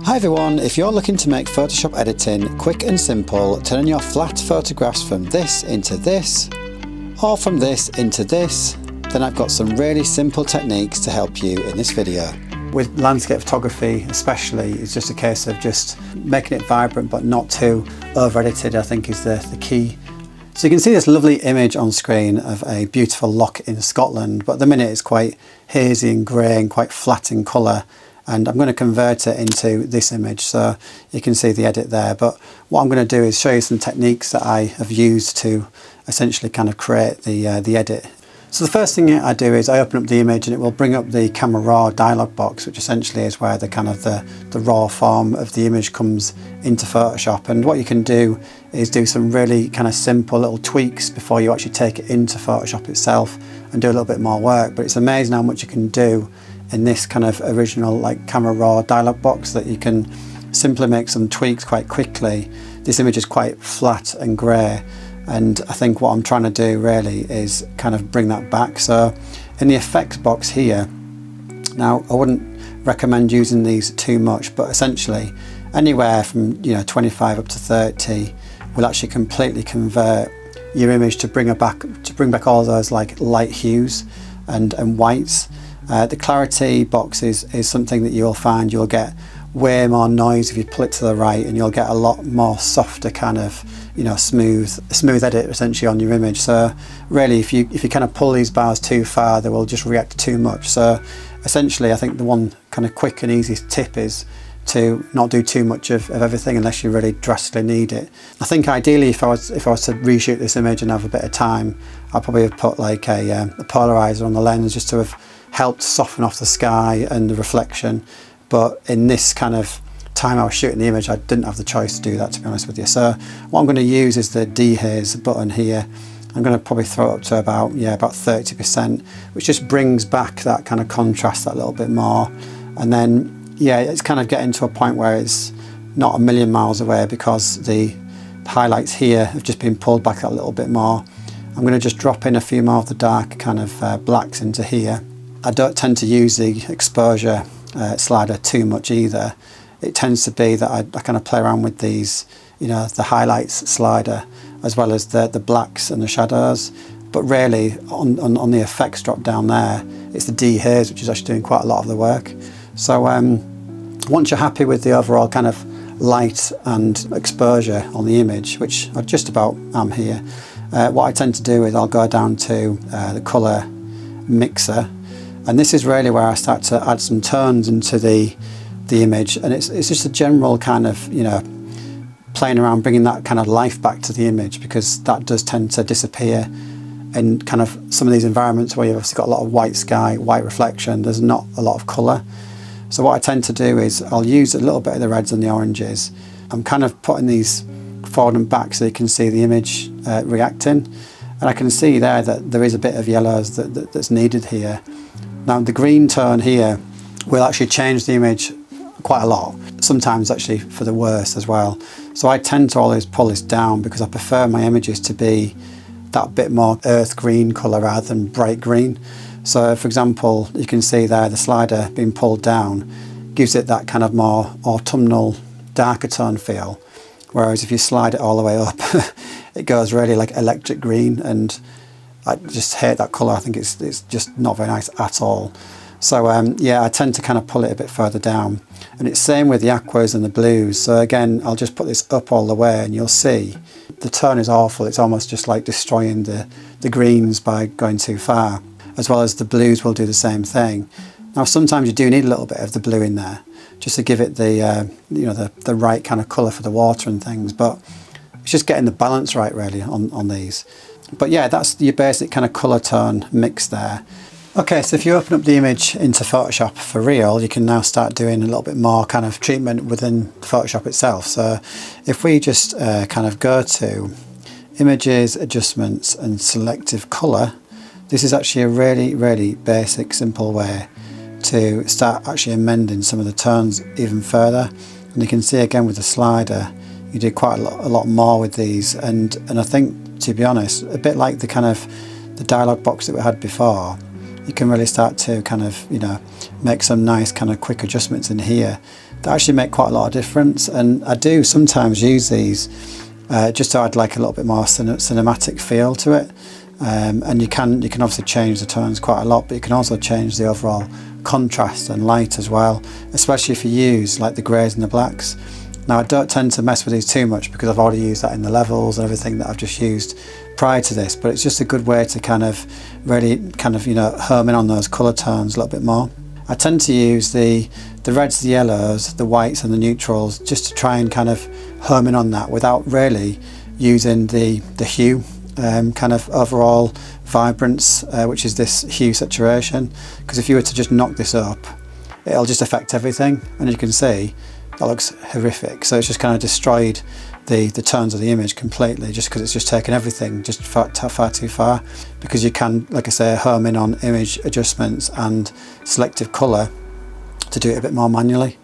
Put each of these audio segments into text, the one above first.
Hi everyone, if you're looking to make Photoshop editing quick and simple, turning your flat photographs from this into this, or from this into this, then I've got some really simple techniques to help you in this video. With landscape photography especially, it's just a case of just making it vibrant but not too over edited, I think is the key. So you can see this lovely image on screen of a beautiful loch in Scotland, but at the minute it's quite hazy and grey and quite flat in colour. And I'm going to convert it into this image so you can see the edit there. But what I'm going to do is show you some techniques that I have used to essentially kind of create the edit. So the first thing I do is I open up the image and it will bring up the Camera Raw dialog box, which essentially is where the kind of the raw form of the image comes into Photoshop. And what you can do is do some really kind of simple little tweaks before you actually take it into Photoshop itself and do a little bit more work. But it's amazing how much you can do in this kind of original like Camera Raw dialog box, that you can simply make some tweaks quite quickly. This image is quite flat and grey, and I think what I'm trying to do really is kind of bring that back. So in the effects box here, now I wouldn't recommend using these too much, but essentially anywhere from 25 up to 30 will actually completely convert your image to bring back all those like light hues and whites. The clarity box is something that you'll find you'll get way more noise if you pull it to the right, and you'll get a lot more softer kind of smooth edit essentially on your image. So really if you kind of pull these bars too far, they will just react too much. So essentially I think the one kind of quick and easy tip is to not do too much of everything unless you really drastically need it. I think ideally if I was to reshoot this image and have a bit of time, I'd probably have put like a polarizer on the lens just to have helped soften off the sky and the reflection. But in this kind of time I was shooting the image, I didn't have the choice to do that, to be honest with you. So what I'm going to use is the dehaze button here. I'm going to probably throw it up to about 30%, which just brings back that kind of contrast that little bit more. And then it's kind of getting to a point where it's not a million miles away because the highlights here have just been pulled back a little bit more. I'm going to just drop in a few more of the dark kind of blacks into here. I don't tend to use the exposure slider too much either. It tends to be that I kind of play around with these, the highlights slider as well as the blacks and the shadows. But really on the effects drop down there, it's the dehaze which is actually doing quite a lot of the work. So once you're happy with the overall kind of light and exposure on the image, which I just about am here, what I tend to do is I'll go down to the colour mixer. And this is really where I start to add some tones into the image, and it's just a general kind of playing around, bringing that kind of life back to the image, because that does tend to disappear in kind of some of these environments where you've obviously got a lot of white sky, white reflection. There's not a lot of colour. So what I tend to do is I'll use a little bit of the reds and the oranges. I'm kind of putting these forward and back so you can see the image reacting, and I can see there that there is a bit of yellows that's needed here. Now the green tone here will actually change the image quite a lot, sometimes actually for the worse as well. So I tend to always pull this down because I prefer my images to be that bit more earth green colour rather than bright green. So for example, you can see there the slider being pulled down gives it that kind of more autumnal, darker tone feel. Whereas if you slide it all the way up, it goes really like electric green, and I just hate that colour. I think it's just not very nice at all. So I tend to kind of pull it a bit further down. And it's same with the aquas and the blues. So again, I'll just put this up all the way and you'll see the tone is awful. It's almost just like destroying the greens by going too far, as well as the blues will do the same thing. Now sometimes you do need a little bit of the blue in there just to give it the right kind of colour for the water and things, but it's just getting the balance right really on these. But yeah, that's your basic kind of colour tone mix there. Okay, so if you open up the image into Photoshop for real, you can now start doing a little bit more kind of treatment within Photoshop itself. So if we just kind of go to Images, Adjustments and Selective Colour, this is actually a really, really basic, simple way to start actually amending some of the tones even further. And you can see again with the slider, you do quite a lot more with these. And I think, to be honest, a bit like the kind of the dialog box that we had before, you can really start to kind of make some nice kind of quick adjustments in here that actually make quite a lot of difference. And I do sometimes use these just to add like a little bit more cinematic feel to it. And you can obviously change the tones quite a lot, but you can also change the overall contrast and light as well, especially if you use like the greys and the blacks. Now I don't tend to mess with these too much because I've already used that in the levels and everything that I've just used prior to this, but it's just a good way to kind of really home in on those colour tones a little bit more. I tend to use the reds, the yellows, the whites and the neutrals just to try and kind of home in on that without really using the hue kind of overall vibrance, which is this hue saturation, because if you were to just knock this up, it'll just affect everything, and you can see that looks horrific. So it's just kind of destroyed the tones of the image completely, just because it's just taken everything just far too far. Because you can, like I say, home in on image adjustments and selective colour to do it a bit more manually.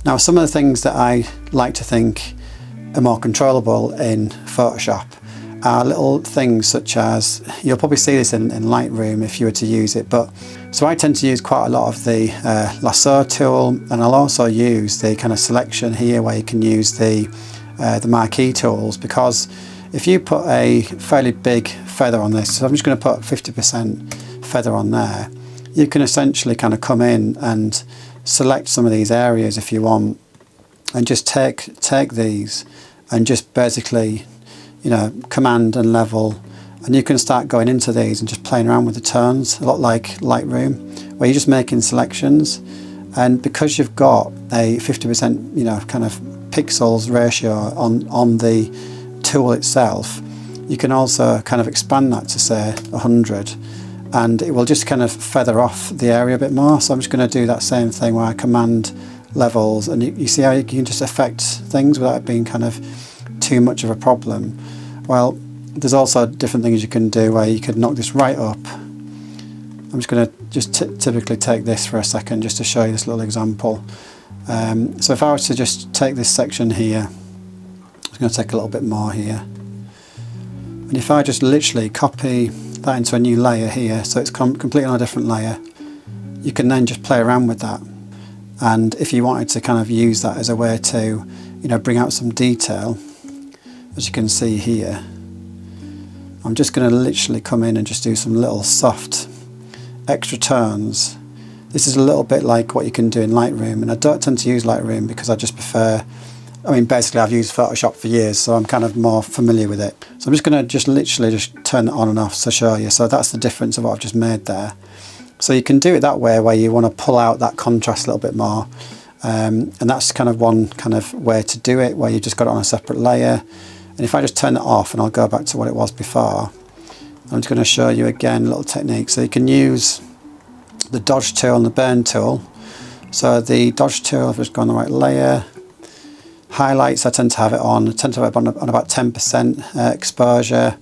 Now, some of the things that I like to think are more controllable in Photoshop are little things such as, you'll probably see this in Lightroom if you were to use it, but so I tend to use quite a lot of the lasso tool, and I'll also use the kind of selection here where you can use the marquee tools, because if you put a fairly big feather on this, so I'm just going to put 50% feather on there, you can essentially kind of come in and select some of these areas if you want, and just take these and just basically, you know, command and level, and you can start going into these and just playing around with the tones, a lot like Lightroom, where you're just making selections. And because you've got a 50%, you know, kind of pixels ratio on the tool itself, you can also kind of expand that to say 100, and it will just kind of feather off the area a bit more. So I'm just going to do that same thing where I command levels, and you see how you can just affect things without it being kind of too much of a problem. Well, there's also different things you can do where you could knock this right up. I'm just going to typically take this for a second just to show you this little example. So if I was to just take this section here, I'm just going to take a little bit more here, and if I just literally copy that into a new layer here, so it's completely on a different layer, you can then just play around with that. And if you wanted to kind of use that as a way to, you know, bring out some detail, as you can see here, I'm just going to literally come in and just do some little soft extra turns. This is a little bit like what you can do in Lightroom, and I don't tend to use Lightroom because I just prefer, I mean, basically I've used Photoshop for years, so I'm kind of more familiar with it. So I'm just going to literally turn it on and off to show you. So that's the difference of what I've just made there. So you can do it that way, where you want to pull out that contrast a little bit more. And that's kind of one kind of way to do it, where you've just got it on a separate layer. And if I just turn it off and I'll go back to what it was before, I'm just going to show you again a little technique. So you can use the dodge tool and the burn tool. So the dodge tool, I've just gone the right layer. Highlights, I tend to have it on. I tend to have it on about 10% exposure.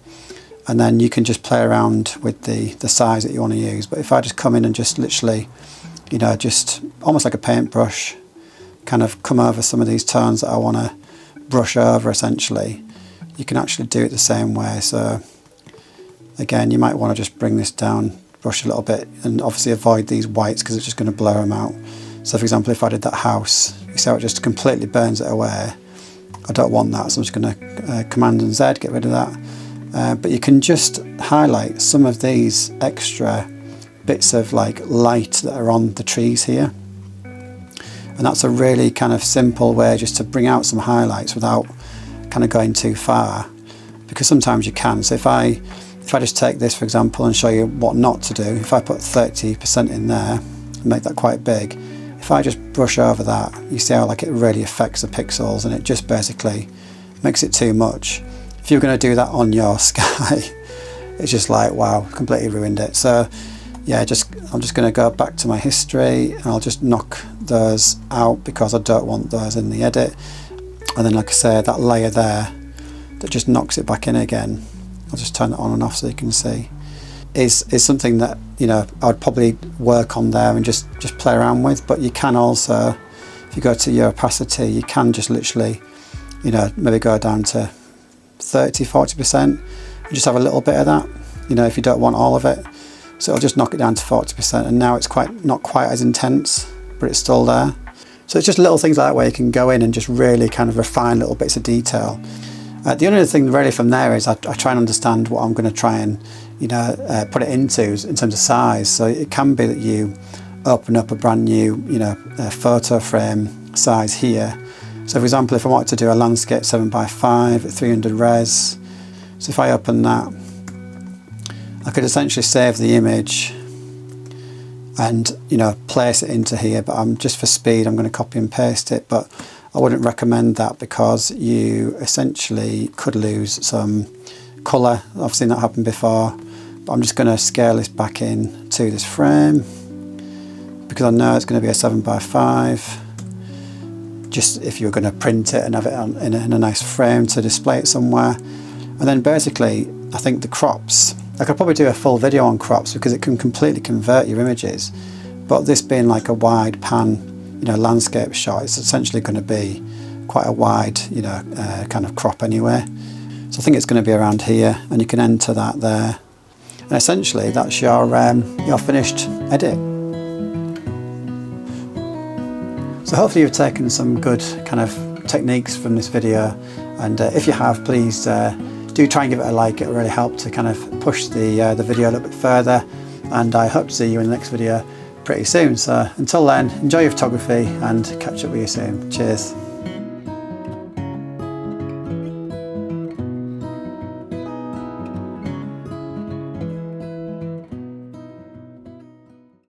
And then you can just play around with the size that you want to use. But if I just come in and just literally, you know, just almost like a paintbrush, kind of come over some of these tones that I want to brush over essentially, you can actually do it the same way. So again, you might want to just bring this down, brush a little bit, and obviously avoid these whites because it's just going to blur them out. So for example, if I did that house, you see how it just completely burns it away. I don't want that, so I'm just going to Command and Z, get rid of that. But you can just highlight some of these extra bits of like light that are on the trees here. And that's a really kind of simple way just to bring out some highlights without kind of going too far, because sometimes you can. So if I just take this for example and show you what not to do, if I put 30% in there and make that quite big, if I just brush over that, you see how like it really affects the pixels, and it just basically makes it too much. If you're going to do that on your sky, it's just like, wow, completely ruined it. So yeah, I'm just going to go back to my history, and I'll just knock those out because I don't want those in the edit. And then like I say, that layer there that just knocks it back in again, I'll just turn it on and off so you can see, is something that, you know, I would probably work on there and just play around with. But you can also, if you go to your opacity, you can just literally, you know, maybe go down to 30-40% and just have a little bit of that, you know, if you don't want all of it. So it'll just knock it down to 40%, and now it's not quite as intense, but it's still there. So it's just little things like that where you can go in and just really kind of refine little bits of detail. The only other thing really from there is I try and understand what I'm going to try and, you know, put it into in terms of size. So it can be that you open up a brand new, you know, photo frame size here. So for example, if I wanted to do a landscape 7x5 at 300 res, so if I open that, I could essentially save the image and, you know, place it into here, but I'm just for speed I'm going to copy and paste it. But I wouldn't recommend that because you essentially could lose some colour. I've seen that happen before, but I'm just going to scale this back in to this frame because I know it's going to be a 7x5. Just if you're going to print it and have it in a nice frame to display it somewhere. And then basically I think the crops, I could probably do a full video on crops because it can completely convert your images, but this being like a wide pan, you know, landscape shot, it's essentially going to be quite a wide, you know, kind of crop anyway. So I think it's going to be around here, and you can enter that there, and essentially that's your finished edit. So hopefully you've taken some good kind of techniques from this video, and if you have, please do try and give it a like. It will really help to kind of push the video a little bit further, and I hope to see you in the next video pretty soon. So until then, enjoy your photography and catch up with you soon. Cheers.